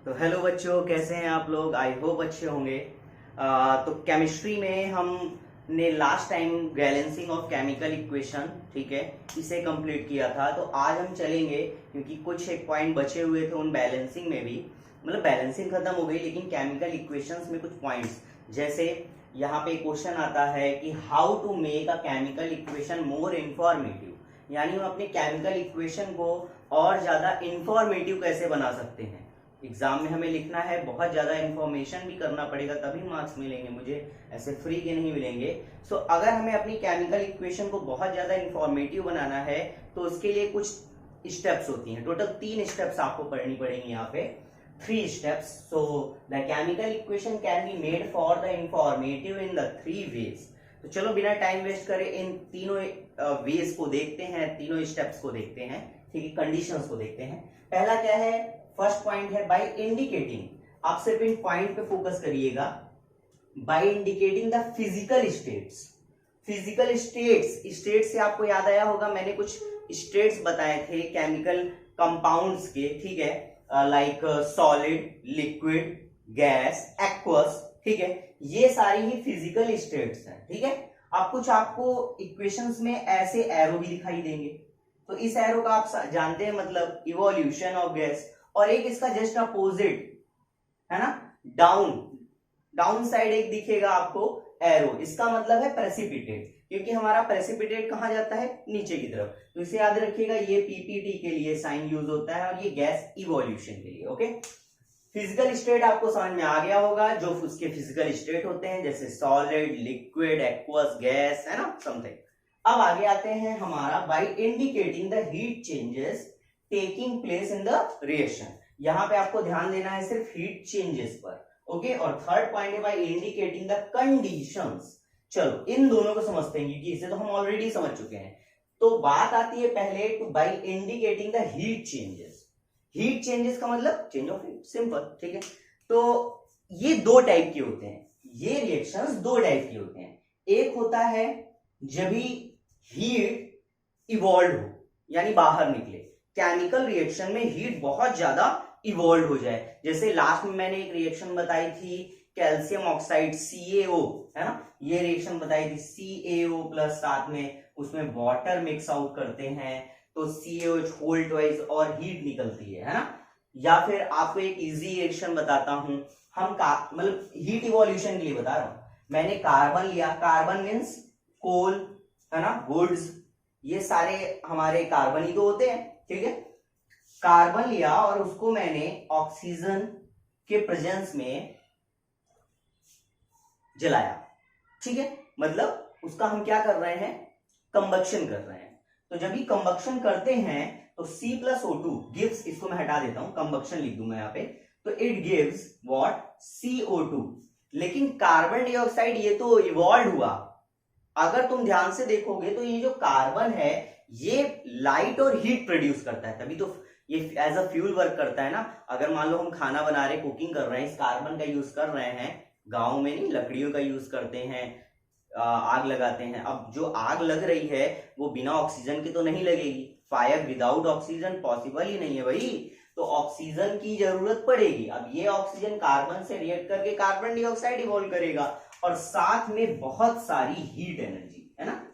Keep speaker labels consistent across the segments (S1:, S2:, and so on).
S1: तो हेलो बच्चों, कैसे हैं आप लोग। आई होप अच्छे होंगे। तो केमिस्ट्री में हमने last time balancing of chemical equation, ठीक है, इसे कंप्लीट किया था। तो आज हम चलेंगे, क्योंकि कुछ एक पॉइंट बचे हुए थे उन बैलेंसिंग में भी। मतलब बैलेंसिंग खत्म हो गई, लेकिन केमिकल इक्वेशंस में कुछ पॉइंट्स, जैसे यहाँ पे क्वेश्चन आता है कि how to make a chemical equation more informative, यानी हम अपने केमिकल इक्वेशन को और ज्यादा इंफॉर्मेटिव कैसे बना सकते हैं। एग्जाम में हमें लिखना है, बहुत ज्यादा इंफॉर्मेशन भी करना पड़ेगा, तभी मार्क्स मिलेंगे मुझे, ऐसे फ्री के नहीं मिलेंगे। सो अगर हमें अपनी केमिकल इक्वेशन को बहुत ज्यादा इंफॉर्मेटिव बनाना है तो उसके लिए कुछ स्टेप्स होती हैं। टोटल 3 स्टेप्स आपको पढ़नी पड़ेंगी यहाँ पे, 3 steps. So the chemical equation can be made for the informative in the 3 ways. तो चलो बिना टाइम वेस्ट करे इन तीनों वेज को देखते हैं, तीनों स्टेप्स को देखते हैं, ठीक है, कंडीशंस को देखते हैं। पहला क्या है, फर्स्ट पॉइंट है बाय इंडिकेटिंग। आप सिर्फ इन पॉइंट पे फोकस करिएगा। By indicating the physical states. Physical states, states से आपको याद आया होगा, मैंने कुछ स्टेट्स बताए थे केमिकल कंपाउंड्स के, ठीक है, like solid, liquid, gas, aqueous, ठीक है, ये सारी ही फिजिकल स्टेट्स हैं, ठीक है। अब कुछ आपको इक्वेशंस में ऐसे एरो भी दिखाई देंगे, तो इस एरो का आप जानते हैं मतलब इवोल्यूशन ऑफ गैस, और एक इसका जस्ट अपोजिट है ना, डाउन साइड एक दिखेगा आपको एरो, इसका मतलब है प्रेसिपिटेट, क्योंकि हमारा प्रेसिपिटेट कहां जाता है, नीचे की तरफ। तो इसे याद रखिएगा, ये पीपीटी के लिए साइन यूज होता है और ये गैस इवोल्यूशन के लिए। ओके, फिजिकल स्टेट आपको समझ में आ गया होगा, जो उसके फिजिकल स्टेट होते हैं, जैसे सॉलिड, लिक्विड, एक्वस, गैस, है ना, समथिंग। अब आगे आते हैं हमारा by indicating the heat changes taking place in the reaction. यहां पे आपको ध्यान देना है सिर्फ हीट चेंजेस पर। ओके, और थर्ड पॉइंट है बाय इंडिकेटिंग द कंडीशंस। चलो इन दोनों को समझते हैं, क्योंकि इसे तो हम ऑलरेडी समझ चुके हैं। तो बात आती है पहले two by indicating the heat changes. Heat changes का मतलब चेंज ऑफ हीट, सिंपल, ठीक है। तो ये 2 टाइप के होते हैं, ये रिएक्शंस 2 टाइप के होते हैं। एक होता है जब भी हीट इवॉल्व हो, यानी बाहर निकले, केमिकल रिएक्शन में हीट बहुत ज्यादा इवॉल्व हो जाए। जैसे लास्ट में मैंने एक रिएक्शन बताई थी, कैल्शियम ऑक्साइड CaO, है ना, ये रिएक्शन बताई थी, CaO प्लस साथ में उसमें वाटर मिक्स आउट करते हैं, तो CaOH होल ट्वाइस और हीट निकलती है ना। या फिर आपको एक इजी रिएक्शन बताता हूं, हम मतलब हीट इवोल्यूशन के लिए बता रहा हूं, मैंने कार्बन लिया, कार्बन मीन्स कोल, है ना, वुड्स, ये सारे हमारे कार्बन ही तो होते हैं, ठीक है। कार्बन लिया और उसको मैंने ऑक्सीजन के प्रेजेंस में जलाया, ठीक है, मतलब उसका हम क्या कर रहे हैं, कंबक्शन कर रहे हैं। तो जब भी कंबक्शन करते हैं तो C+O2 गिव्स, इसको मैं हटा देता हूं, कंबक्शन लिख दूंगा यहाँ पे, तो इट गिव्स व्हाट, CO2। लेकिन कार्बन डाइऑक्साइड ये तो इवॉल्व हुआ, अगर तुम ध्यान से देखोगे तो ये जो कार्बन है ये लाइट और हीट प्रोड्यूस करता है, तभी तो ये एज अ फ्यूल वर्क करता है ना। अगर मान लो हम खाना बना रहे, कुकिंग कर रहे हैं, इस कार्बन का यूज कर रहे हैं, गाँव में नहीं, लकड़ियों का यूज करते हैं, आग लगाते हैं। अब जो आग लग रही है वो बिना ऑक्सीजन के तो नहीं लगेगी, फायर विदाउट ऑक्सीजन पॉसिबल ही नहीं है भाई, तो ऑक्सीजन की जरूरत पड़ेगी। अब ये ऑक्सीजन कार्बन से रिएक्ट करके कार्बन डाइऑक्साइड इवॉल्व करेगा, और साथ में बहुत सारी हीट एनर्जी, है ना,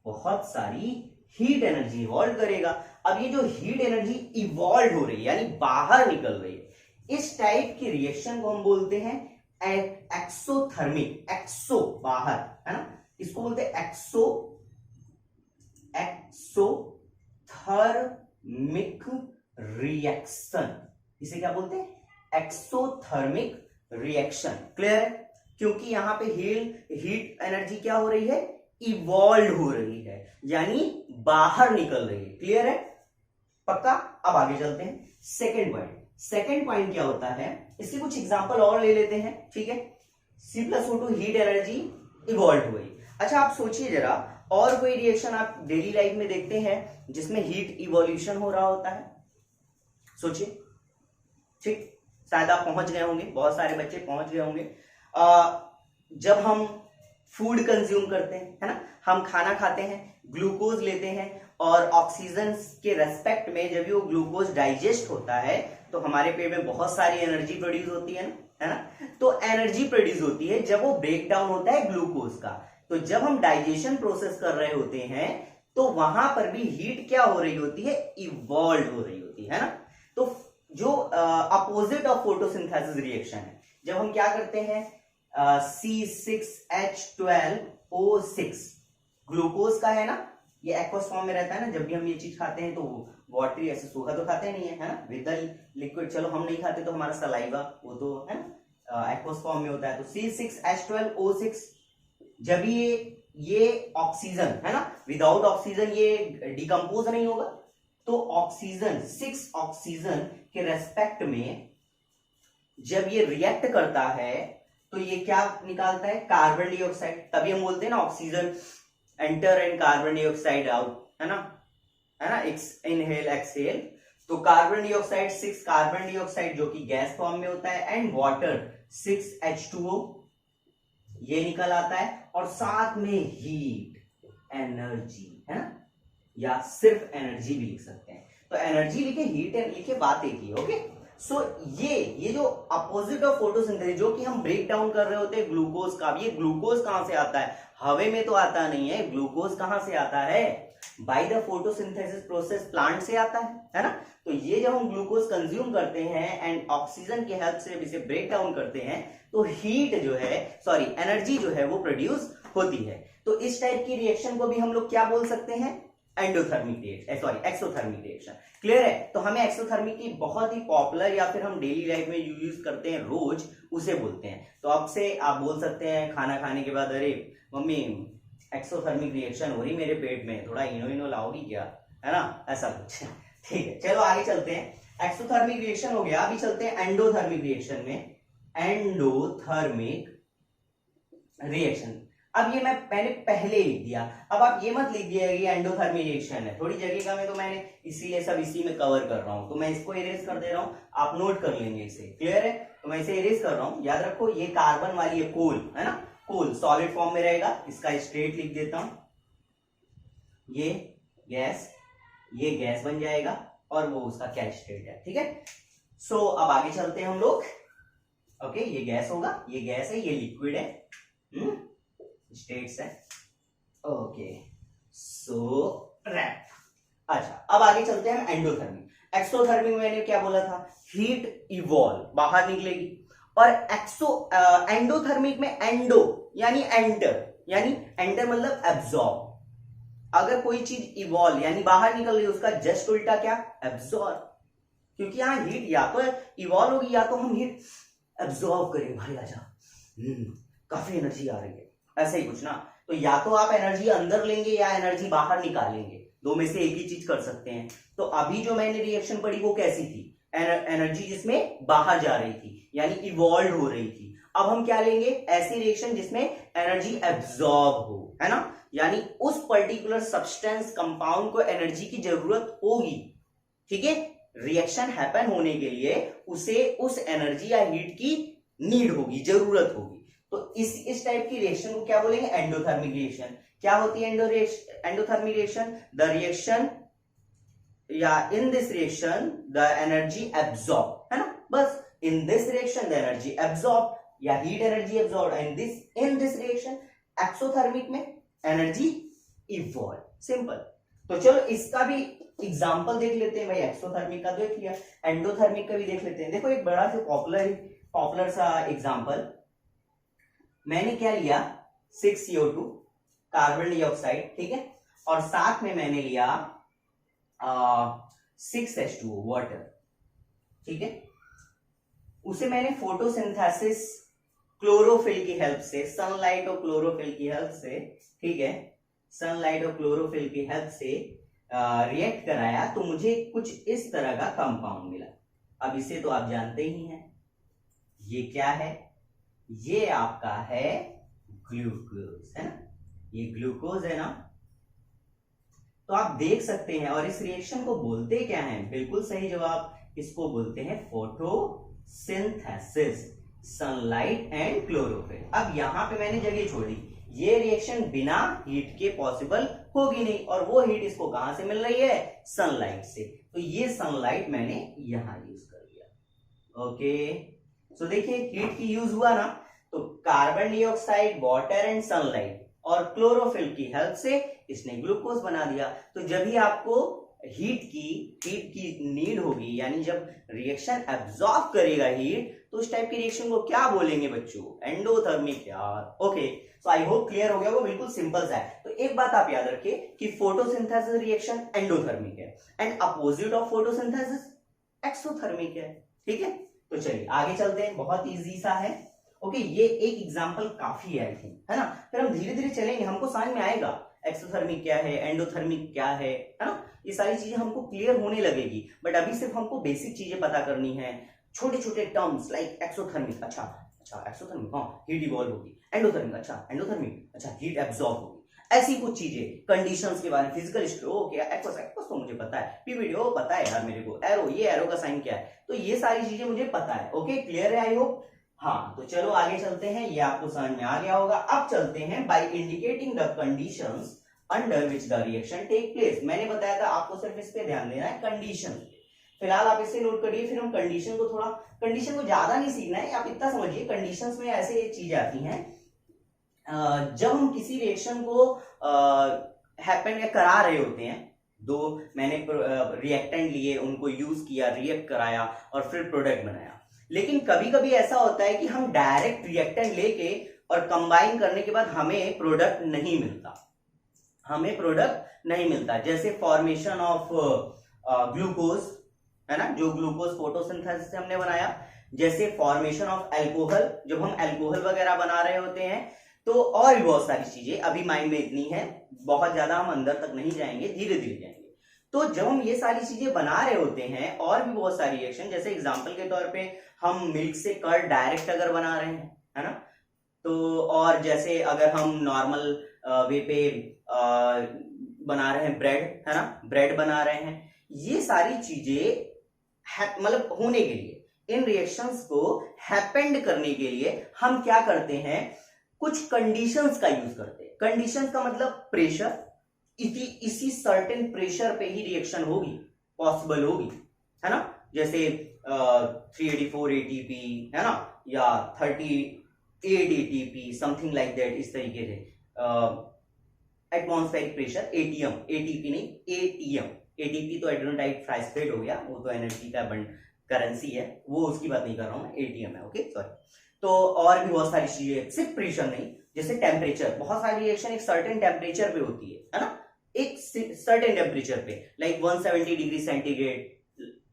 S1: बहुत सारी हीट एनर्जी इवॉल्व करेगा। अब ये जो हीट एनर्जी इवॉल्व हो रही है, यानी बाहर निकल रही है, इस टाइप की रिएक्शन को हम बोलते हैं एक्सोथर्मिक। एक्सो बाहर, है ना, इसको बोलते हैं एक्सोथर्मिक रिएक्शन। इसे क्या बोलते हैं, एक्सोथर्मिक रिएक्शन। क्लियर है, क्योंकि यहां पे हीट एनर्जी क्या हो रही है, इवॉल्व हो रही है, यानी बाहर निकल रही है। क्लियर है, पक्का। अब आगे चलते हैं, सेकेंड पॉइंट क्या होता है, इसके कुछ एग्जांपल और ले लेते हैं, ठीक है। C+O2 हीट एनर्जी इवॉल्व हुई। अच्छा आप सोचिए जरा, और कोई रिएक्शन आप डेली लाइफ में देखते हैं जिसमें हीट इवोल्यूशन हो रहा होता है, सोचिए, ठीक, शायद आप पहुंच गए होंगे, बहुत सारे बच्चे पहुंच गए होंगे। जब हम फूड कंज्यूम करते हैं, है ना, हम खाना खाते हैं, ग्लूकोज लेते हैं और ऑक्सीजन के रेस्पेक्ट में जब वो ग्लूकोज डाइजेस्ट होता है तो हमारे पेट में बहुत सारी एनर्जी प्रोड्यूस होती है ना, तो एनर्जी प्रोड्यूस होती है जब वो ब्रेक डाउन होता है ग्लूकोज का। तो जब हम डाइजेशन प्रोसेस कर रहे होते हैं तो वहां पर भी हीट क्या हो रही होती है, इवॉल्व हो रही होती है ना। तो जो अपोजिट ऑफ फोटोसिंथेसिस रिएक्शन है, जब हम क्या करते हैं C6H12O6 ग्लूकोज का है ना, ये एक्वस फॉर्म में रहता है ना, जब भी हम ये चीज खाते हैं तो वाटरी, ऐसे सूखा तो खाते नहीं है ना, विद लिक्विड, चलो हम नहीं खाते तो हमारा सलाइवा वो तो है ना एक्वस फॉर्म में होता है। तो C6H12O6 जब ये ऑक्सीजन है ना, विदाउट ऑक्सीजन ये डिकम्पोज नहीं होगा, तो ऑक्सीजन 6 ऑक्सीजन के रेस्पेक्ट में जब ये रिएक्ट करता है तो ये क्या निकालता है, कार्बन डाइऑक्साइड। तभी हम बोलते हैं ना oxygen enter and carbon dioxide out, है ना इनहेल एक्सहेल। तो कार्बन डाइऑक्साइड 6 कार्बन डाइऑक्साइड जो कि गैस फॉर्म में होता है एंड वाटर 6H2O ये निकल आता है, और साथ में हीट, एनर्जी, है ना, या सिर्फ एनर्जी भी लिख सकते हैं। तो एनर्जी लिखे, हीट लिखे, बात एक ही। ओके, सो ये जो अपोजिट ऑफ फोटोसिंथेसिस जो कि हम ब्रेक डाउन कर रहे होते हैं ग्लूकोज का, ये ग्लूकोज कहां से आता है, हवा में तो आता नहीं है, ग्लूकोज कहां से आता है, by the photosynthesis process plant से आता है ना। तो ये जब हम ग्लूकोज कंज्यूम करते हैं एंड ऑक्सीजन के हेल्प से इसे ब्रेक डाउन करते हैं तो हीट जो है, सॉरी एनर्जी जो है वो प्रोड्यूस होती है। तो इस टाइप की रिएक्शन को भी हम लोग क्या बोल सकते हैं, endothermic reaction, sorry exothermic reaction. Clear है। तो हमें एक्सोथर्मिक की बहुत ही पॉपुलर या फिर हम डेली लाइफ में यूज करते हैं रोज, उसे बोलते हैं। तो अब से आप बोल सकते हैं खाना खाने के बाद, अरे मम्मी एक्सोथर्मिक रिएक्शन हो रही मेरे पेट में, थोड़ा इनो लाओगी क्या, है ना, ऐसा कुछ। ठीक है, चलो आगे चलते हैं। एक्सोथर्मिक रिएक्शन हो गया, अभी चलते हैं एंडोथर्मिक रिएक्शन में। एंडोथर्मिक रिएक्शन, अब ये मैंने पहले लिख दिया, अब आप ये मत लिख दिया ये एंडोथर्मिक रिएक्शन है, थोड़ी जगह का मैं तो मैंने इसीलिए सब इसी में कवर कर रहा हूं, तो मैं इसको इरेज कर दे रहा हूं, आप नोट कर लेंगे इसे। क्लियर है, तो मैं इसे इरेज कर रहा हूं। याद रखो ये कार्बन वाली है कोल, है ना, कोल सॉलिड फॉर्म में रहेगा, इसका स्ट्रेट लिख देता हूं, ये गैस बन जाएगा और वो उसका क्या स्टेट है। ठीक है, सो अब आगे चलते हैं हम लोग। ओके, ये गैस होगा, ये गैस है, ये लिक्विड है, स्टेट्स है। ओके, सो रैप। अच्छा, अब आगे चलते हैं एंडोथर्मिक। एक्सोथर्मिक में मैंने क्या बोला था, हीट इवॉल्व, बाहर निकलेगी, और एंडोथर्मिक में एंडो यानी एंटर, मतलब एब्जॉर्ब। अगर कोई चीज इवॉल्व यानी बाहर निकल रही है, उसका जस्ट उल्टा क्या, एब्जॉर्ब। क्योंकि यहां हीट या तो इवॉल्व होगी या तो हम हीट एब्जॉर्ब करेंगे, भाई आजा, काफी एनर्जी आ रही है, ऐसे ही कुछ ना। तो या तो आप एनर्जी अंदर लेंगे या एनर्जी बाहर निकालेंगे, दो में से एक ही चीज कर सकते हैं। तो अभी जो मैंने रिएक्शन पढ़ी वो कैसी थी, एनर्जी जिसमें बाहर जा रही थी यानी इवॉल्व हो रही थी। अब हम क्या लेंगे, ऐसी रिएक्शन जिसमें एनर्जी एब्जॉर्ब हो, है ना, यानी उस पर्टिकुलर सब्सटेंस कंपाउंड को एनर्जी की जरूरत होगी। ठीक है, रिएक्शन हैपन होने के लिए उसे उस एनर्जी या हीट की नीड होगी, जरूरत होगी। तो इस टाइप की रिएक्शन को क्या बोलेंगे, एंडोथर्मिक रिएक्शन। क्या होती है एंडोथर्मिक रिएक्शन, द रिएक्शन या in this reaction the energy absorb, है ना, बस in this reaction the energy absorb या heat energy absorb, in this reaction exothermic में एनर्जी इवॉल्व, सिंपल। तो चलो इसका भी एग्जांपल देख लेते हैं भाई, एक्सोथर्मिक का देख लिया, एंडोथर्मिक का भी देख लेते हैं। देखो एक बड़ा से पॉपुलर सा एग्जांपल मैंने क्या लिया, 6CO2 कार्बन डाइऑक्साइड, ठीक है, और साथ में मैंने लिया 6H2O वाटर, ठीक है। उसे मैंने फोटोसिंथेसिस क्लोरोफिल की हेल्प से, सनलाइट और क्लोरोफिल की हेल्प से, ठीक है, सनलाइट और क्लोरोफिल की हेल्प से रिएक्ट कराया, तो मुझे कुछ इस तरह का कंपाउंड मिला। अब इसे तो आप जानते ही हैं, ये क्या है, ये आपका है ग्लूकोज, है ना, ये ग्लूकोज है ना। तो आप देख सकते हैं, और इस रिएक्शन को बोलते क्या है, बिल्कुल सही जवाब, इसको बोलते हैं फोटोसिंथेसिस, सनलाइट एंड क्लोरोफिल। अब यहां पे मैंने जगह छोड़ी, ये रिएक्शन बिना हीट के पॉसिबल होगी नहीं, और वो हीट इसको कहां से मिल रही है, सनलाइट से। तो ये सनलाइट मैंने यहां यूज कर दिया। ओके, सो देखिए हीट की यूज हुआ ना, तो carbon dioxide, water and sunlight और क्लोरोफिल की हेल्प से इसने ग्लूकोज बना दिया। तो जब भी आपको हीट की नीड होगी, यानी जब रिएक्शन एब्जॉर्ब करेगा हीट, तो उस टाइप की रिएक्शन को क्या बोलेंगे बच्चों, एंडोथर्मिक यार। Okay, so I hope clear हो गया, वो बिल्कुल सिंपल सा है। तो एक बात आप याद रखिए कि फोटोसिंथेसिस रिएक्शन एंडोथर्मिक है and opposite of photosynthesis exothermic है। ठीक है, तो चलिए आगे चलते हैं, बहुत इजी सा है। ओके, ये एक एग्जांपल काफी है आई थिंक, है ना। फिर हम धीरे धीरे चलेंगे, हमको समझ में आएगा एक्सोथर्मिक क्या है, एंडोथर्मिक क्या है ना। ये सारी चीजें हमको क्लियर होने लगेगी, बट अभी सिर्फ हमको बेसिक चीजें पता करनी है, छोटे छोटे टर्म्स लाइक एक्सोथर्मिक, अच्छा एक्सोथर्मिक, हाँ हीट इवॉल्व होगी, एंडोथर्मिक, अच्छा एंडोथर्मिक, अच्छा हीट एब्जॉर्ब होगी, ऐसी कुछ चीजें, कंडीशंस के बारे में, फिजिकल स्ट्रोक या एक्वस तो मुझे पता है, पीवीडी पता है यार मेरे को, एरो, ये एरो का साइन क्या है, तो ये सारी चीजें मुझे पता है। ओके, क्लियर है आई होप। हाँ, तो चलो आगे चलते हैं, ये आपको समझ में आ गया होगा। अब चलते हैं by indicating the conditions under which the reaction take place. मैंने बताया था आपको सिर्फ इस पे ध्यान देना है, कंडीशन। फिलहाल आप इसे नोट करिए, फिर हम कंडीशन को ज्यादा नहीं सीखना है, आप इतना समझिए कंडीशंस में ऐसे चीजें आती हैं जब हम किसी रिएक्शन को हैपन या करा रहे होते हैं, दो मैंने रिएक्टेंट लिए, उनको यूज किया, रिएक्ट कराया और फिर प्रोडक्ट बनाया। लेकिन कभी कभी ऐसा होता है कि हम डायरेक्ट रिएक्टेंट लेके और कंबाइन करने के बाद हमें प्रोडक्ट नहीं मिलता, जैसे फॉर्मेशन ऑफ ग्लूकोज, है ना, जो ग्लूकोज फोटोसिंथेसिस से हमने बनाया, जैसे फॉर्मेशन ऑफ अल्कोहल, जब हम अल्कोहल वगैरह बना रहे होते हैं, तो और भी बहुत सारी चीजें, अभी माइंड में इतनी है, बहुत ज्यादा हम अंदर तक नहीं जाएंगे, धीरे धीरे जाएंगे। तो जब हम ये सारी चीजें बना रहे होते हैं, और भी बहुत सारी रिएक्शन, जैसे एग्जांपल के तौर पे हम मिल्क से कर्ड डायरेक्ट अगर बना रहे हैं, है ना, तो और जैसे अगर हम नॉर्मल वे पे बना रहे हैं ब्रेड, है ना, ब्रेड बना रहे हैं, ये सारी चीजें मतलब होने के लिए, इन रिएक्शंस को हैपेंड करने के लिए हम क्या करते हैं, कुछ कंडीशंस का यूज करते हैं। कंडीशंस का मतलब प्रेशर, इसी सर्टेन प्रेशर पे ही रिएक्शन होगी, पॉसिबल होगी, है ना, जैसे 384 एटीपी, है ना, या 38 एटीपी, समथिंग लाइक दैट, इस तरीके से एटमॉस्फेरिक प्रेशर, एटीएम, एटीपी नहीं, एटीएम, एटीपी तो एड्रेनाटाइड ट्राइस्फेट हो गया, वो तो एनर्जी का करेंसी है, वो उसकी बात नहीं कर रहा हूं मैं, एटीएम है। Okay, sorry. तो और भी बहुत सारी चीजें, सिर्फ प्रेशर नहीं, जैसे टेम्परेचर, बहुत सारी रिएक्शन एक सर्टेन टेम्परेचर पे होती है ना, एक सर्टेन टेम्परेचर पे, लाइक 170 डिग्री सेंटीग्रेड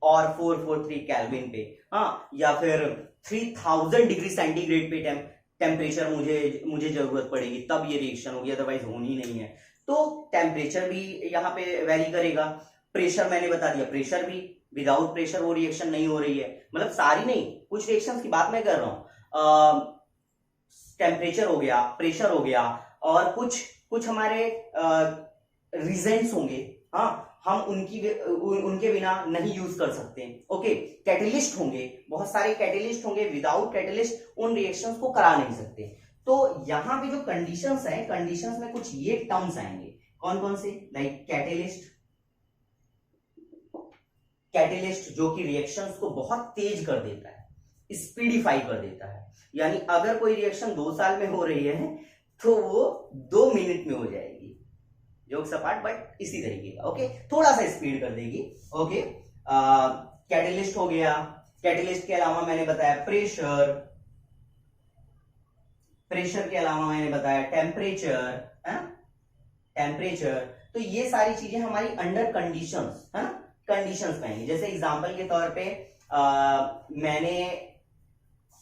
S1: और 443 केल्विन पे, हाँ, या फिर 3000 डिग्री सेंटीग्रेड पे टेम्परेचर मुझे जरूरत पड़ेगी, तब ये रिएक्शन होगी, अदरवाइज होनी नहीं है। तो टेम्परेचर भी यहाँ पे वेरी करेगा, प्रेशर मैंने बता दिया, प्रेशर भी, विदाउट प्रेशर वो रिएक्शन नहीं हो रही है, मतलब सारी नहीं, कुछ रिएक्शंस की बात मैं कर रहा हूं, टेम्परेचर हो गया, प्रेशर हो गया, और कुछ हमारे रीजेंट्स होंगे, हाँ, हम उनके बिना नहीं यूज कर सकते। ओके, कैटलिस्ट होंगे, बहुत सारे कैटलिस्ट होंगे, विदाउट कैटलिस्ट उन रिएक्शंस को करा नहीं सकते। तो यहां पे जो कंडीशंस हैं, कंडीशंस में कुछ ये टर्म्स आएंगे, कौन कौन से, लाइक कैटलिस्ट जो कि रिएक्शंस को बहुत तेज कर देता है, स्पीडिफाई कर देता है, यानी अगर कोई रिएक्शन 2 साल में हो रही है तो वो 2 मिनट में हो जाएगी, जोक सपाट, बट इसी तरीके का। ओके, थोड़ा सा स्पीड कर देगी। ओके, कैटलिस्ट हो गया, कैटलिस्ट के अलावा मैंने बताया प्रेशर के अलावा मैंने बताया टेम्परेचर, है ना, टेम्परेचर। तो ये सारी चीजें हमारी अंडर कंडीशंस, है ना, कंडीशंस में आएंगी। जैसे एग्जांपल के तौर पे मैंने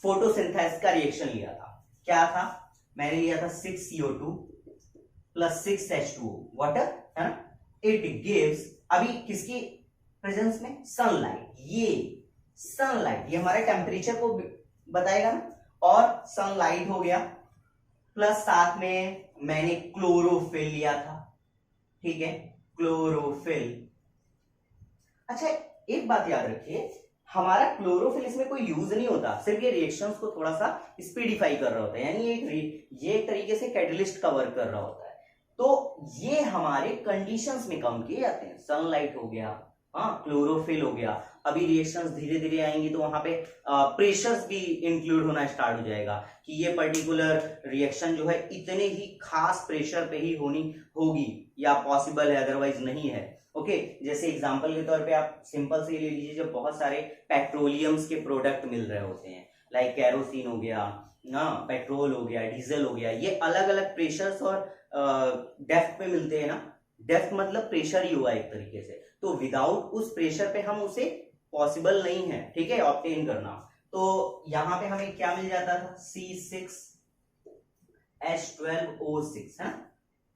S1: फोटोसिंथेसिस का रिएक्शन लिया था, क्या था, मैंने लिया था 6CO2 प्लस 6H2O वाटर, है ना, इट गिव्स, अभी किसकी प्रेजेंस में, सनलाइट, ये हमारे टेम्परेचर को बताएगा ना, और सनलाइट हो गया, प्लस साथ में मैंने क्लोरोफिल लिया था, ठीक है, क्लोरोफिल। अच्छा, एक बात याद रखिए, हमारा क्लोरोफिल इसमें कोई यूज नहीं होता, सिर्फ ये रिएक्शंस को थोड़ा सा स्पीडिफाई कर रहा होता है, यानी ये एक तरीके से कैटलिस्ट का वर्क कर रहा होता है। तो ये हमारे कंडीशंस में काम किए जाते हैं। सनलाइट हो गया, हाँ, क्लोरोफिल हो गया। अभी रिएक्शंस धीरे धीरे आएंगी तो वहां पे प्रेशर्स भी इंक्लूड होना स्टार्ट हो जाएगा कि ये पर्टिकुलर रिएक्शन जो है इतने ही खास प्रेशर पे ही होगी या पॉसिबल है, अदरवाइज नहीं है। ओके, जैसे एग्जांपल के तौर पे आप सिंपल से ले लीजिए, जब बहुत सारे पेट्रोलियम्स के प्रोडक्ट मिल रहे होते हैं, लाइक कैरोसिन हो गया, पेट्रोल हो गया, डीजल हो गया, ये अलग अलग प्रेशर्स और डेप्थ पे मिलते हैं ना। डेप्थ मतलब प्रेशर ही हुआ एक तरीके से, तो विदाउट उस प्रेशर पे हम उसे पॉसिबल नहीं है, ठीक है, ऑब्टेन करना। तो यहां पे हमें क्या मिल जाता था, C6H12O6, है ना।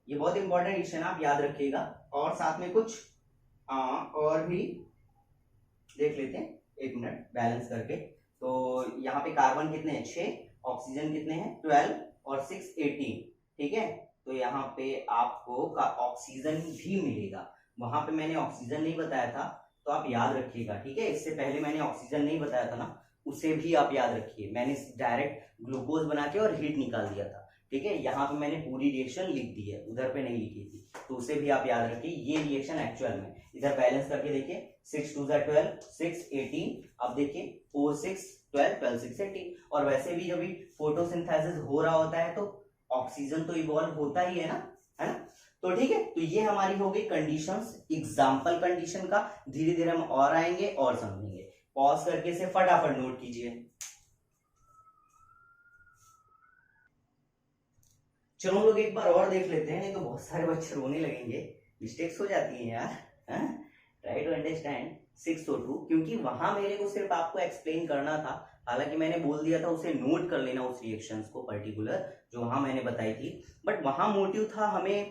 S1: ये बहुत इंपॉर्टेंट रिएक्शन आप याद रखिएगा। और साथ में कुछ और भी देख लेते हैं, एक मिनट बैलेंस करके। तो यहाँ पे कार्बन कितने हैं, 6, ऑक्सीजन कितने हैं, 12 और 6 18, ठीक है। तो यहाँ पे आपको ऑक्सीजन भी मिलेगा, वहां पे मैंने ऑक्सीजन नहीं बताया था, तो आप याद रखिएगा, ठीक है। इससे पहले मैंने ऑक्सीजन नहीं बताया था ना, उसे भी आप याद रखिए। मैंने डायरेक्ट ग्लूकोज बना के और हीट निकाल दिया था, ठीक है। यहाँ पे मैंने पूरी रिएक्शन लिख दी है, उधर पे नहीं लिखी थी, तो उसे भी आप याद रखिए। ये रिएक्शन एक्चुअल में इधर बैलेंस करके देखिए, 6 2 12, 6 18। अब देखिए O6 12, 12 6 18। और वैसे भी जब भी फोटोसिंथेसिस हो रहा होता है तो ऑक्सीजन तो इवॉल्व होता ही है ना, है ना। तो ठीक है, तो ये हमारी हो गई कंडीशंस, एग्जाम्पल कंडीशन का। धीरे धीरे हम और आएंगे और समझेंगे। पॉज करके से फटाफट नोट कीजिए। चलो हम लोग एक बार और देख लेते हैं, नहीं तो बहुत सारे बच्चे रोने लगेंगे, मिस्टेक्स हो जाती हैं यार। ट्राई टू अंडरस्टैंड 602, क्योंकि वहां मेरे को सिर्फ आपको एक्सप्लेन करना था। हालांकि मैंने बोल दिया था उसे नोट कर लेना, उस रिएक्शंस को पर्टिकुलर जो वहां मैंने बताई थी, बट वहां मोटिव था हमें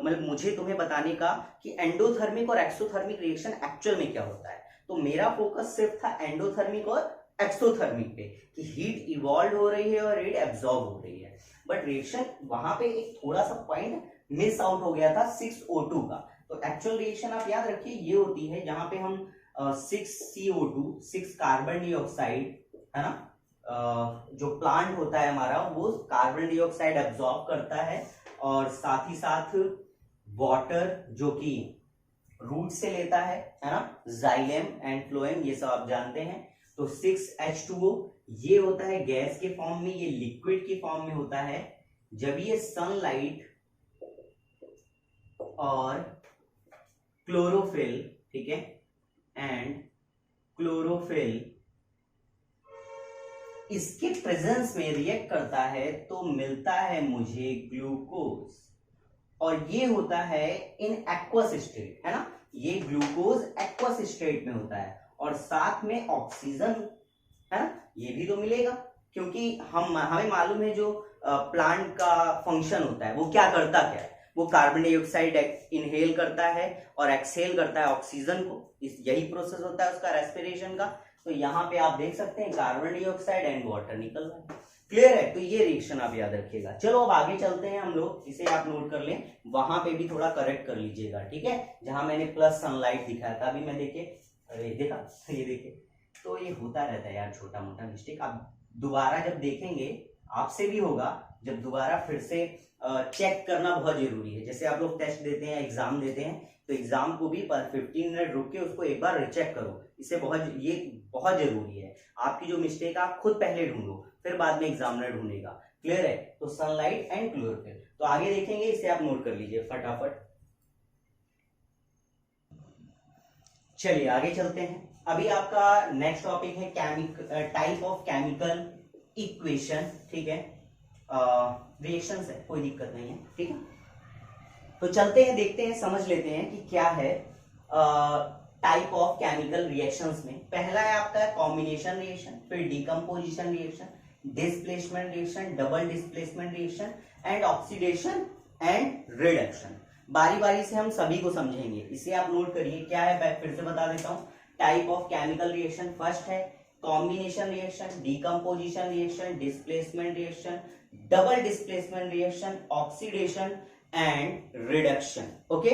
S1: मतलब मुझे तुम्हें बताने का कि एंडोथर्मिक और एक्सोथर्मिक रिएक्शन एक्चुअल में क्या होता है। तो मेरा फोकस सिर्फ था एंडोथर्मिक और एक्सोथर्मिक पे, कि हीट इवॉल्व हो रही है और हीट एब्जॉर्ब हो रही है। बट रिएक्शन वहां पे एक थोड़ा सा पॉइंट मिस आउट हो गया था 6O2 का। तो एक्चुअल रिएक्शन आप याद रखिए ये होती है जहां पे हम 6CO2, 6 कार्बन डाइऑक्साइड, है ना, जो प्लांट होता है हमारा वो कार्बन डाइऑक्साइड एब्जॉर्ब करता है, और साथ ही साथ वाटर जो कि रूट से लेता है ना, जाइलेम एंड फ्लोएम, ये सब आप जानते हैं। तो 6H2O ये होता है गैस के फॉर्म में, ये लिक्विड के फॉर्म में होता है जब ये सनलाइट और क्लोरोफिल, ठीक है, एंड क्लोरोफिल इसके प्रेजेंस में रिएक्ट करता है तो मिलता है मुझे ग्लूकोज, और ये होता है इन एक्वस स्टेट, है ना। ये ग्लूकोज एक्वस स्टेट में होता है, और साथ में ऑक्सीजन, है ना, ये भी तो मिलेगा, क्योंकि हमें मालूम है जो प्लांट का फंक्शन होता है वो क्या करता क्या है, वो कार्बन डाइऑक्साइड इनहेल करता है और एक्सहेल करता है ऑक्सीजन को, यही प्रोसेस होता है उसका रेस्पिरेशन का। तो यहाँ पे आप देख सकते हैं कार्बन डाइऑक्साइड एंड वाटर निकल रहा है, क्लियर है। तो ये रिएक्शन आप याद रखिएगा। चलो अब आगे चलते हैं हम लोग, इसे आप नोट कर लें, वहां पे भी थोड़ा करेक्ट कर लीजिएगा, ठीक है। जहां मैंने प्लस सनलाइट दिखाया था, अभी मैं देखे, अरे देखा, ये देखे, तो ये होता रहता है यार छोटा मोटा मिस्टेक। आप दोबारा जब देखेंगे आपसे भी होगा, जब दोबारा फिर से चेक करना बहुत जरूरी है। जैसे आप लोग टेस्ट देते हैं, एग्जाम देते हैं, तो एग्जाम को भी 15 मिनट रुक के उसको एक बार रिचेक करो, इससे ये बहुत जरूरी है। आपकी जो मिस्टेक आप खुद पहले ढूंढो, फिर बाद में एग्जामिनर ढूंढेगा, क्लियर है। तो सनलाइट एंड क्लोरोफिल, तो आगे देखेंगे, इसे आप नोट कर लीजिए फटाफट। चलिए आगे चलते हैं। अभी आपका नेक्स्ट टॉपिक है टाइप ऑफ केमिकल इक्वेशन, ठीक है, रिएक्शंस है, कोई दिक्कत नहीं है, ठीक है। तो चलते हैं, देखते हैं, समझ लेते हैं कि क्या है टाइप ऑफ केमिकल रिएक्शंस में। पहला है आपका कॉम्बिनेशन रिएक्शन, फिर decomposition reaction, displacement reaction, double displacement reaction and oxidation and reduction. बारी बारी से हम सभी को समझेंगे, इसे आप नोट करिए क्या है, फिर से बता देता हूं। Type of chemical reaction, first है combination reaction, decomposition reaction, displacement reaction, double displacement reaction, oxidation and reduction. Okay,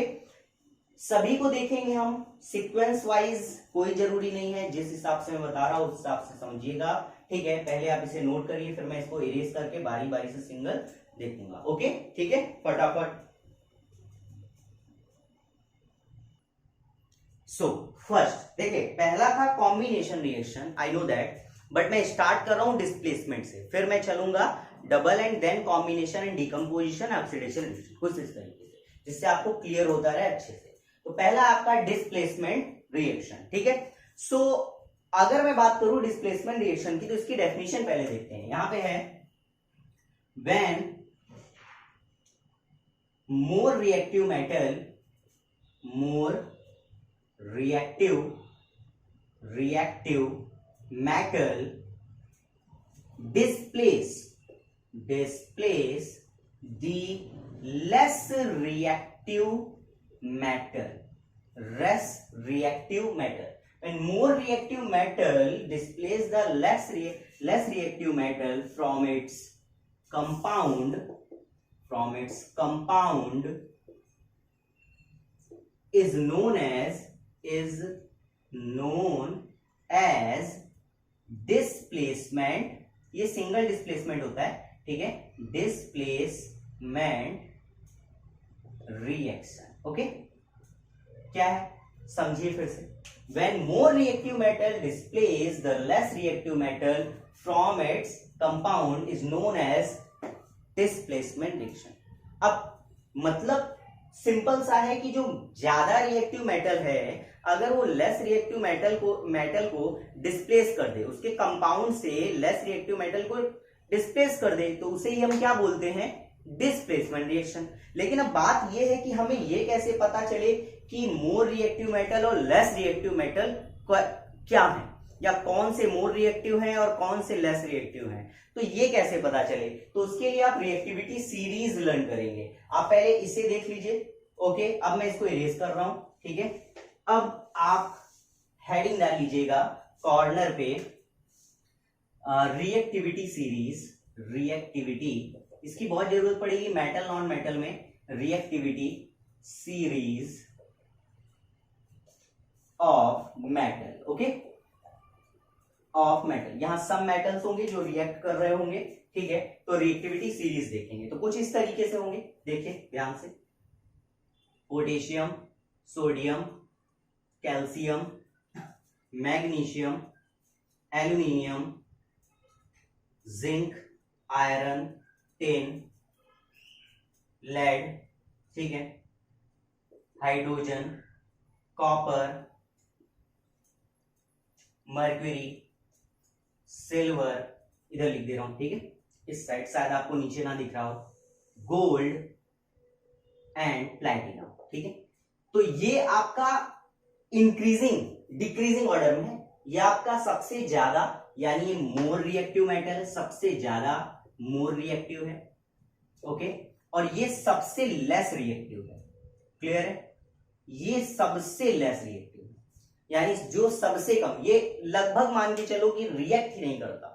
S1: सभी को देखेंगे हम सीक्वेंस वाइज, कोई जरूरी नहीं है, जिस हिसाब से मैं बता रहा हूं उस हिसाब से समझिएगा, ठीक है। पहले आप इसे नोट करिए, फिर मैं इसको इरेज करके बारी बारी से सिंगल देखूंगा, ओके, ठीक है, फटाफट। सो फर्स्ट देखिए, पहला था combination reaction, I know that, but मैं स्टार्ट कर रहा हूं डिस्प्लेसमेंट से, फिर मैं चलूंगा double and then combination and decomposition oxidation reaction, कुछ इस तरीके से, जिससे आपको क्लियर होता रहे अच्छे से। तो पहला आपका डिस्प्लेसमेंट रिएक्शन, ठीक है। सो अगर मैं बात करूं डिस्प्लेसमेंट रिएक्शन की, तो इसकी डेफिनेशन पहले देखते हैं। यहां पे है when more reactive metal, more reactive metal displace the less reactive metal, when more reactive metal displace the less reactive metal from its compound is known as displacement, ये सिंगल डिस्प्लेसमेंट होता है, ठीक है, डिस्प्लेसमेंट रिएक्शन, ओके। क्या है समझिए फिर से, when more reactive metal displace the less reactive metal from its compound is known as displacement reaction. अब मतलब सिंपल सा है कि जो ज्यादा रिएक्टिव मेटल है, अगर वो लेस रिएक्टिव मेटल को डिस्प्लेस कर दे, उसके कंपाउंड से लेस रिएक्टिव मेटल को डिस्प्लेस कर दे, तो उसे ही हम क्या बोलते हैं, डिस्प्लेसमेंट रिएक्शन। लेकिन अब बात यह है कि हमें यह कैसे पता चले कि मोर रिएक्टिव मेटल और लेस रिएक्टिव मेटल क्या है, या कौन से मोर रिएक्टिव हैं और कौन से लेस रिएक्टिव हैं, तो ये कैसे पता चले। तो उसके लिए आप रिएक्टिविटी सीरीज लर्न करेंगे। आप पहले इसे देख लीजिए, ओके। अब मैं इसको इरेज कर रहा हूं, ठीक है। अब आप हेडिंग डाल लीजिएगा कॉर्नर पे, रिएक्टिविटी सीरीज, रिएक्टिविटी, इसकी बहुत जरूरत पड़ेगी मेटल नॉन मेटल में, reactivity series of metal, okay, of metal. यहां सब मेटल्स होंगे जो रिएक्ट कर रहे होंगे, ठीक है। तो रिएक्टिविटी सीरीज देखेंगे तो कुछ इस तरीके से होंगे, देखिए ध्यान से, potassium, sodium, calcium, magnesium, aluminium, zinc, iron, tin, lead, ठीक है, हाइड्रोजन, कॉपर, मर्क्यूरी, सिल्वर, इधर लिख दे रहा हूं, ठीक है, इस साइड, शायद आपको नीचे ना दिख रहा हो, गोल्ड एंड प्लैटिनम, ठीक है। तो ये आपका इंक्रीजिंग डिक्रीजिंग ऑर्डर में है, ये आपका सबसे ज्यादा, यानी ये मोर रिएक्टिव मेटल सबसे ज्यादा मोर रिएक्टिव है, ओके, और ये सबसे लेस रिएक्टिव है, क्लियर है, ये सबसे लेस रिएक्टिव है, यानी जो सबसे कम, ये लगभग मान के चलो कि रिएक्ट ही नहीं करता,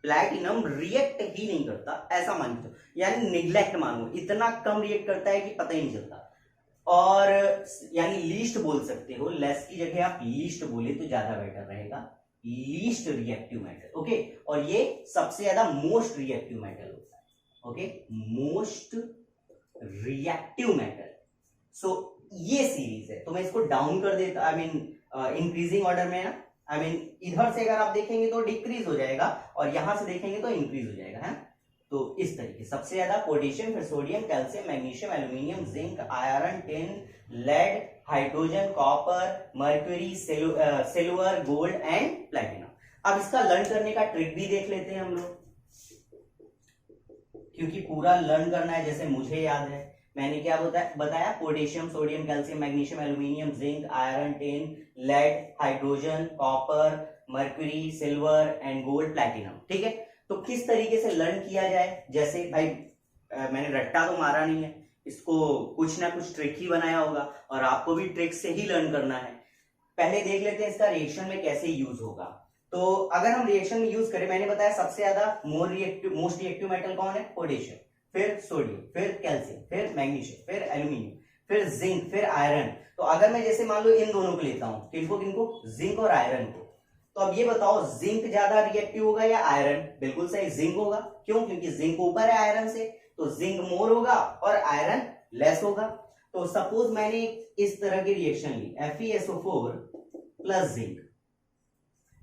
S1: प्लैटिनम रिएक्ट ही नहीं करता, ऐसा मान के चलो, यानी निग्लेक्ट मानो, इतना कम रिएक्ट करता है कि पता ही नहीं चलता, और यानी लीस्ट बोल सकते हो, लेस की जगह आप लीस्ट बोले तो ज्यादा बेटर रहेगा, लीस्ट रिएक्टिव मेटल, ओके। और ये सबसे ज्यादा मोस्ट रिएक्टिव मेटल होता है, ओके, मोस्ट रिएक्टिव मेटल। सो ये सीरीज है, तो मैं इसको डाउन कर देता, आई मीन इंक्रीजिंग ऑर्डर में ना, आई मीन इधर से अगर आप देखेंगे तो डिक्रीज हो जाएगा और यहां से देखेंगे तो इंक्रीज हो जाएगा, है। तो इस तरीके सबसे ज्यादा पोटेशियम, फिर sodium, calcium, magnesium, aluminium, zinc, iron, tin, lead, hydrogen, copper, mercury, silver, gold and platinum. अब इसका लर्न करने का ट्रिक भी देख लेते हैं हम लोग, क्योंकि पूरा लर्न करना है, जैसे मुझे याद है मैंने क्या बताया, potassium, sodium, calcium, magnesium, aluminium, zinc, iron, tin, lead, hydrogen, copper, mercury, silver and gold, platinum, ठीक है। तो किस तरीके से लर्न किया जाए, जैसे भाई मैंने रट्टा तो मारा नहीं है, इसको कुछ ना कुछ ट्रिक ही बनाया होगा और आपको भी ट्रिक से ही लर्न करना है। पहले देख लेते हैं इसका रिएक्शन में कैसे यूज होगा। तो अगर हम रिएक्शन में यूज करें, मैंने बताया सबसे ज्यादा मोस्ट रिएक्टिव मेटल कौन है, पोटेशियम, फिर सोडियम, फिर कैल्शियम, फिर मैग्नीशियम, फिर एल्यूमिनियम, फिर जिंक, फिर आयरन। तो अगर मैं जैसे मान लो इन दोनों को लेता हूं, किनको किनको, जिंक और आयरन को, तो अब ये बताओ जिंक ज्यादा रिएक्टिव होगा या आयरन? बिल्कुल सही, जिंक होगा। क्यों? क्योंकि जिंक ऊपर है आयरन से, तो जिंक मोर होगा और आयरन लेस होगा। तो सपोज मैंने इस तरह की रिएक्शन ली, FeSO4 प्लस जिंक,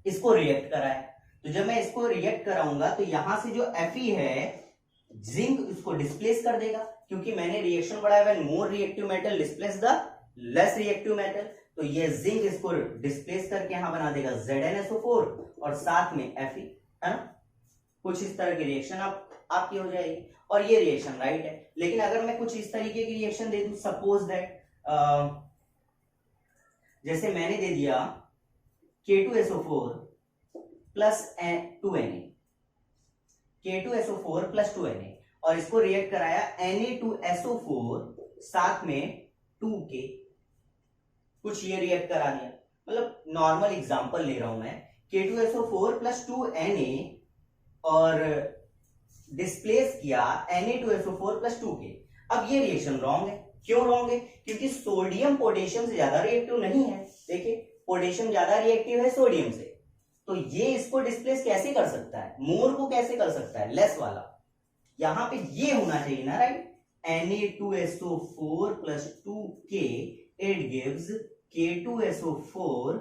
S1: इसको रिएक्ट करा है। तो जब मैं इसको रिएक्ट कराऊंगा तो यहां से जो Fe है, जिंक इसको डिस्प्लेस कर देगा, क्योंकि मैंने रिएक्शन बढ़ाया, when more reactive metal displace the less reactive metal. तो ये जिंक इसको डिस्प्लेस करके यहां बना देगा ZnSO4 और साथ में Fe, है ना। कुछ इस तरह की रिएक्शन आपकी हो जाएगी और ये रिएक्शन राइट है। लेकिन अगर मैं कुछ इस तरीके की रिएक्शन दे दूं, सपोज दैट जैसे मैंने दे दिया K2SO4 plus 2Na, K2SO4 plus 2Na, और इसको रिएक्ट कराया Na2SO4 साथ में 2K, कुछ ये रिएक्ट करा दिया। मतलब नॉर्मल एग्जांपल ले रहा हूं मैं, K2SO4 प्लस 2Na और डिस्प्लेस किया Na2SO4 प्लस 2K। अब ये रिएक्शन रॉन्ग है। क्यों रॉन्ग है? क्योंकि सोडियम पोटेशियम से ज्यादा रिएक्टिव नहीं है। देखिए, पोटेशियम ज्यादा रिएक्टिव है सोडियम से, तो ये इसको डिस्प्लेस कैसे कर सकता है? मोर को कैसे कर सकता है? लेस वाला। यहां पे ये होना चाहिए ना, right? Na2SO4 plus 2K, it gives K2SO4,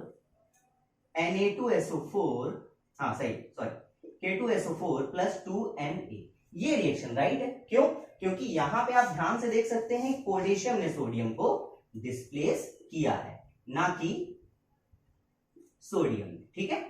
S1: Na2SO4, हाँ सही, सॉरी, K2SO4 प्लस 2Na। ये रिएक्शन राइट है। क्यों? क्योंकि यहां पे आप ध्यान से देख सकते हैं पोटेशियम ने सोडियम को डिस्प्लेस किया है, ना कि सोडियम। ठीक है,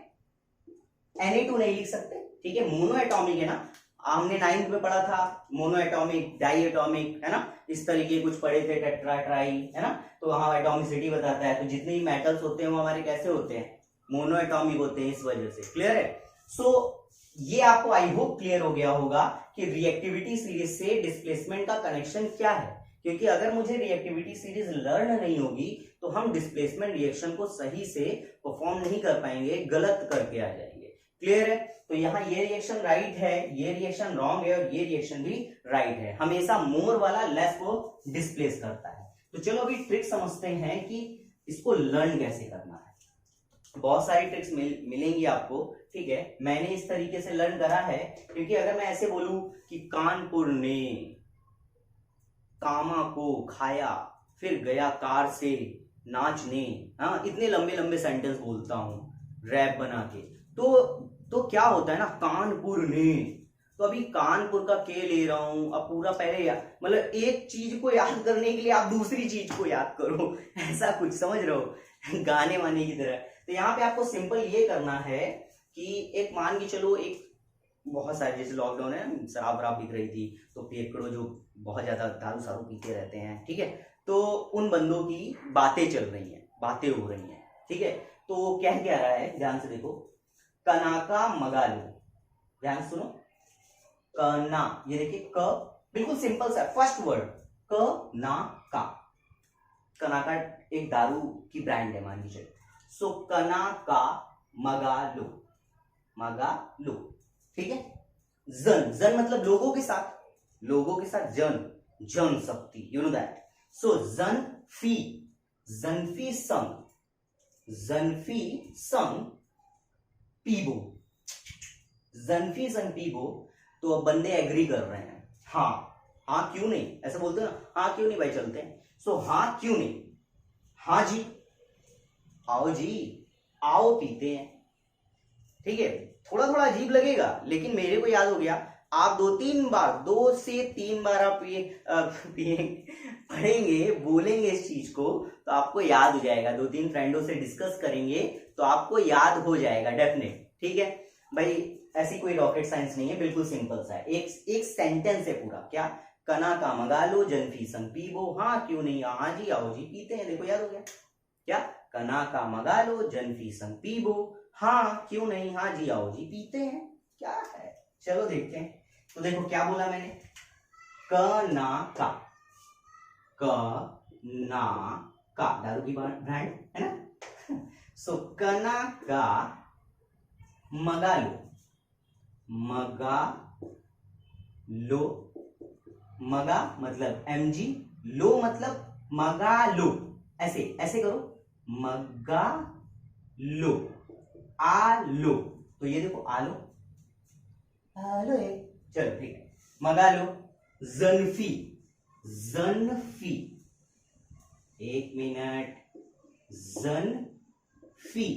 S1: Na2 नहीं लिख सकते, ठीक है, मोनो एटॉमिक है ना। हमने 9th में पढ़ा था मोनो एटॉमिक, डाई एटॉमिक, है ना, इस तरीके कुछ पढ़े थे, टेट्रा, ट्राई, है ना। तो वहां एटॉमिसिटी बताता है। तो जितने भी मेटल्स होते हैं वो हमारे कैसे होते हैं? मोनो एटॉमिक होते हैं, इस वजह से। क्लियर है? सो ये आपको आई होप क्लियर हो गया होगा कि रिएक्टिविटी सीरीज से डिस्प्लेसमेंट का कनेक्शन क्या है। क्योंकि अगर मुझे रिएक्टिविटी सीरीज लर्न नहीं होगी तो हम डिस्प्लेसमेंट रिएक्शन को सही से परफॉर्म नहीं कर पाएंगे, गलत करके आ जाएंगे। क्लियर है? तो यहाँ ये रिएक्शन राइट है, ये रिएक्शन रॉन्ग है और ये रिएक्शन भी राइट है। हमेशा मोर वाला लेस को डिस्प्लेस करता है। तो चलो अभी ट्रिक समझते हैं कि इसको लर्न कैसे करना है। बहुत सारी ट्रिक्स मिलेंगी आपको, ठीक है। मैंने इस तरीके से लर्न करा है, क्योंकि अगर मैं ऐसे बोलूं कि कानपुर ने कामा को खाया, फिर गया कार से नाचने, हाँ, इतने लंबे लंबे सेंटेंस बोलता हूं रैप बना के, तो क्या होता है ना, कानपुर ने, तो अभी कानपुर का के ले रहा हूं, अब पूरा पहले मतलब एक चीज को याद करने के लिए आप दूसरी चीज को याद करो, ऐसा कुछ, समझ रहे हो, गाने वाने की तरह। तो यहाँ पे आपको सिंपल ये करना है कि एक मान के चलो, एक बहुत सारे, जैसे लॉकडाउन है, शराब वराब बिक रही थी, तो पेकड़ो जो बहुत ज्यादा दारू सारू पीते रहते हैं, ठीक है, तो उन बंदों की बातें चल रही हैं, बातें हो रही हैं, ठीक है। तो कह क्या रहा है, ध्यान से देखो, कनाका मगालो, ध्यान सुनो, कना, ये देखिए क, बिल्कुल सिंपल सा फर्स्ट वर्ड, क ना का। कनाका एक दारू की ब्रांड है, मान लीजिए। सो कनाका मगालो, मगालो, ठीक है। जन, जन मतलब लोगों के साथ, लोगों के साथ, जन, Jan Shakti, you know that. सो जनफी, जनफी संग, जनफी संग पीबो, जनफी संग पीबो। तो अब बंदे एग्री कर रहे हैं, हाँ, हाँ क्यों नहीं, ऐसा बोलते हैं ना, हाँ क्यों नहीं भाई, चलते हैं। सो हाँ क्यों नहीं, हाँ जी, आओ जी, आओ पीते हैं, ठीक है। थोड़ा थोड़ा अजीब लगेगा, लेकिन मेरे को याद हो गया, आप 2-3 बार, 2 से 3 बार आप पढ़ेंगे, बोलेंगे इस चीज को, तो आपको याद हो जाएगा। 2-3 फ्रेंडों से डिस्कस करेंगे तो आपको याद हो जाएगा डेफिनेट, ठीक है भाई। ऐसी कोई रॉकेट साइंस नहीं है, बिल्कुल सिंपल सा है, एक सेंटेंस है पूरा। क्या? कना का मगालो, जनफी संग पीबो, हाँ क्यों नहीं, हाँ जी आओ जी पीते हैं। देखो याद हो गया क्या? कना का मगालो, जनफी संग पीबो, हाँ क्यों नहीं, हाँ जी आओ जी पीते हैं। क्या है, चलो देखते हैं। तो देखो क्या बोला मैंने, कना का, कना का दारू की ब्रांड है ना। सो कना का मगालो, मगा लो, मगा मतलब mg, लो मतलब मगालो, ऐसे ऐसे करो, मगालो, आलो, तो ये देखो आलो, आलो है, चलो ठीक है, मगालो, जन्फी, जन्फी, एक मिनट, जन्फी,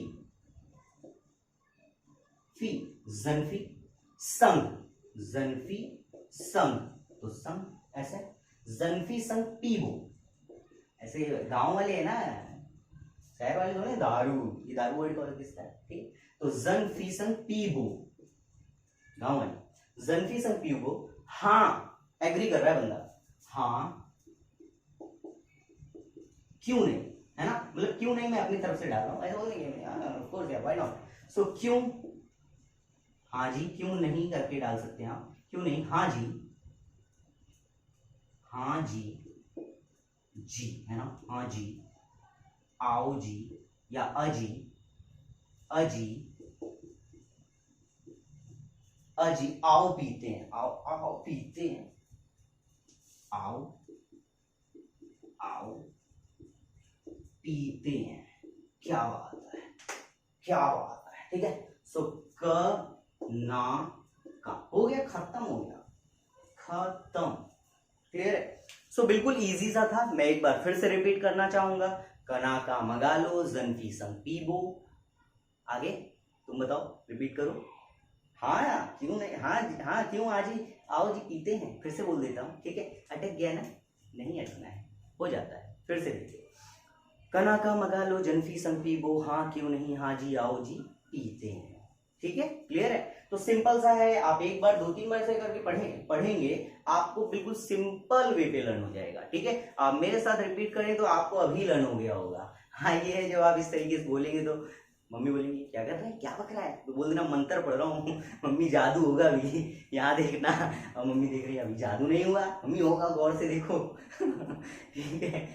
S1: फी, जन्फी, संग, जन्फी संग, तो संग ऐसे, जन्फी संग पीबो, ऐसे गांव वाले है ना, शहर वाले थोड़े दारू, ये दारू वर्ड कॉल किसका है, ठीक, तो जन्फी संग पीबो, गांव वाले, जन्फी संग पीबो, हाँ, एग्री कर रहा है बंदा, हाँ, क्यों नहीं, है ना, मतलब क्यों नहीं मैं अपनी तरफ से डाल रहा हूं, ऐसा बोलेंगे, ऑफ कोर्स यार, व्हाई नॉट, सो क्यों, हाँ जी, क्यों नहीं करके डाल सकते हैं आप, क्यों नहीं, हाँ जी, हाँ जी, जी है ना, हाँ जी, आओ जी, या अजी, अजी, अजी, आओ पीते हैं, आओ आओ पीते हैं, आओ आओ पीते हैं, क्या बात है, क्या बात है, ठीक है, सो क ना का हो गया, खत्म हो गया, खत्म, क्लियर है, सो बिल्कुल इजी सा था, मैं एक बार फिर से रिपीट करना चाहूंगा, कना का मगालो, जन्फी संग पीबो, आगे तुम बताओ, रिपीट करो, हाँ क्यों नहीं, हाँ हाँ क्यों, आज ही आओ जी पीते हैं, फिर से बोल देता हूँ, ठीक है, अटक गया ना, नहीं अटकना है, हो जाता है, फिर से देखिए, कना का मगालो, जन्फी संग पीबो, हाँ क्यों नहीं, हाँ जी आओ जी पीते हैं, ठीक है, क्लियर है, तो सिंपल सा है, आप एक बार 2-3 बार से करके पढ़ेंगे, आपको बिल्कुल सिंपल वे पे लर्न हो जाएगा, ठीक है, आप मेरे साथ रिपीट करें तो आपको अभी लर्न हो गया होगा, हाँ ये है, जब आप इस तरीके से बोलेंगे तो मम्मी बोलेंगी क्या कर रहा है, क्या बक रहा है, तो बोल देना मंत्र पढ़ रहा हूँ, मम्मी जादू होगा अभी, यहाँ देखना, और मम्मी देख रही है अभी जादू नहीं हुआ, मम्मी होगा गौर से देखो, ठीक है,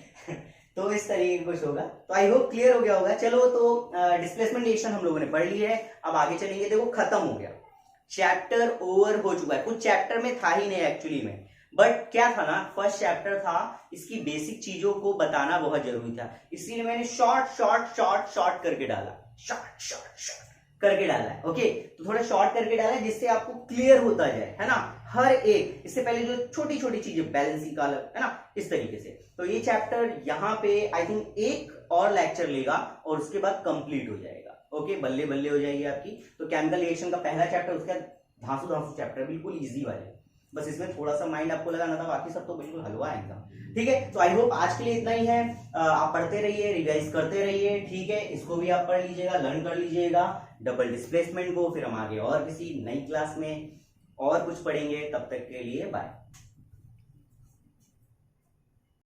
S1: तो इस तरीके का कुछ होगा, तो आई होप क्लियर हो गया होगा, चलो तो डिस्प्लेसमेंट रिएक्शन हम लोगों ने पढ़ ली है, अब आगे चलेंगे, देखो खत्म हो गया, चैप्टर ओवर हो चुका है, कुछ चैप्टर में था ही नहीं एक्चुअली में, बट क्या था ना, फर्स्ट चैप्टर था, इसकी बेसिक चीजों को बताना बहुत जरूरी था, इसलिए मैंने शॉर्ट करके डाला, शॉर्ट करके डाला है, ओके, तो थोड़ा शॉर्ट करके डाला है जिससे आपको क्लियर होता जाए, है ना, हर एक, इससे पहले जो छोटी छोटी चीजें, बैलेंसिंग का अलग, है ना, इस तरीके से, तो ये चैप्टर यहाँ पे आई थिंक एक और लेक्चर लेगा और उसके बाद कंप्लीट हो जाएगा, ओके, बल्ले बल्ले हो जाएगी आपकी, तो केमिकल रिएक्शन का पहला चैप्टर, उसका धांसू चैप्टर, बिल्कुल इजी वाले, बस इसमें थोड़ा सा माइंड आपको लगाना था, बाकी सब तो बिल्कुल हलवा है एकदम, ठीक है, तो आई होप आज के लिए इतना ही है, आप पढ़ते रहिए, रिवाइज करते रहिए, ठीक है, इसको भी आप पढ़ लीजिएगा, लर्न कर लीजिएगा, डबल डिस्प्लेसमेंट को, फिर हम आगे और किसी नई क्लास में और कुछ पढ़ेंगे, तब तक के लिए बाय।